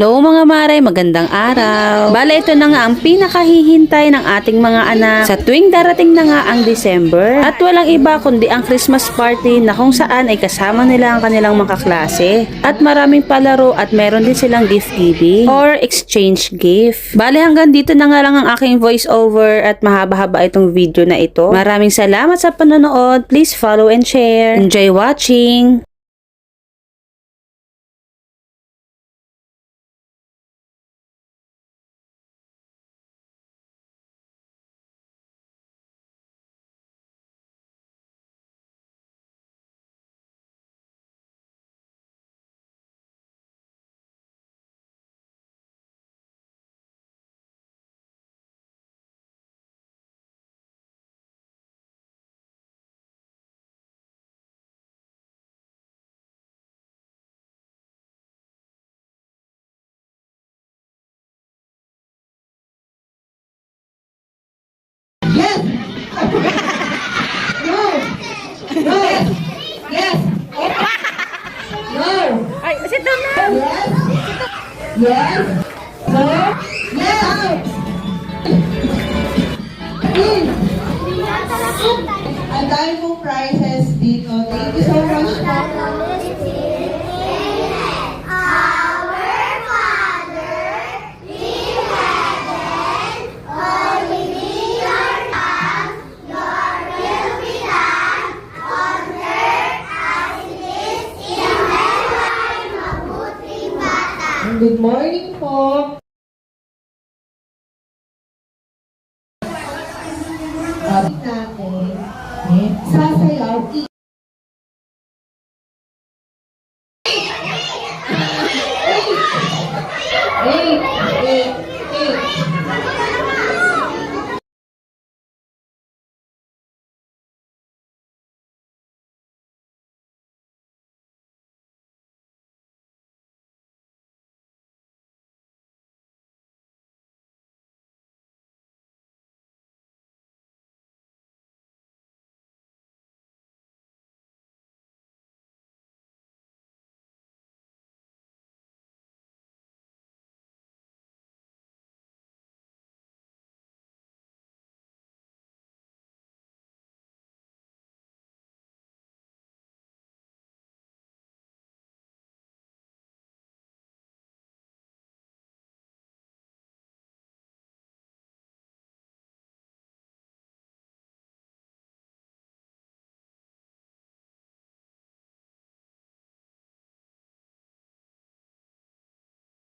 Hello mga mare, magandang araw. Bale, ito na nga ang pinakahihintay ng ating mga anak sa tuwing darating na nga ang December. At walang iba kundi ang Christmas party na kung saan ay kasama nila ang kanilang mga kaklase. At maraming palaro at meron din silang gift giving or exchange gift. Bale, hanggang dito na nga lang ang aking voice over at mahaba-haba itong video na ito. Maraming salamat sa panonood. Please follow and share. Enjoy watching! Yes! No! No! Yes! No! Ay, sit down na! Yes! Yes! No! Yes! In! Ang dami mong prizes dito. Thank you so much po. Good morning po. Sabi natin, sasayaw,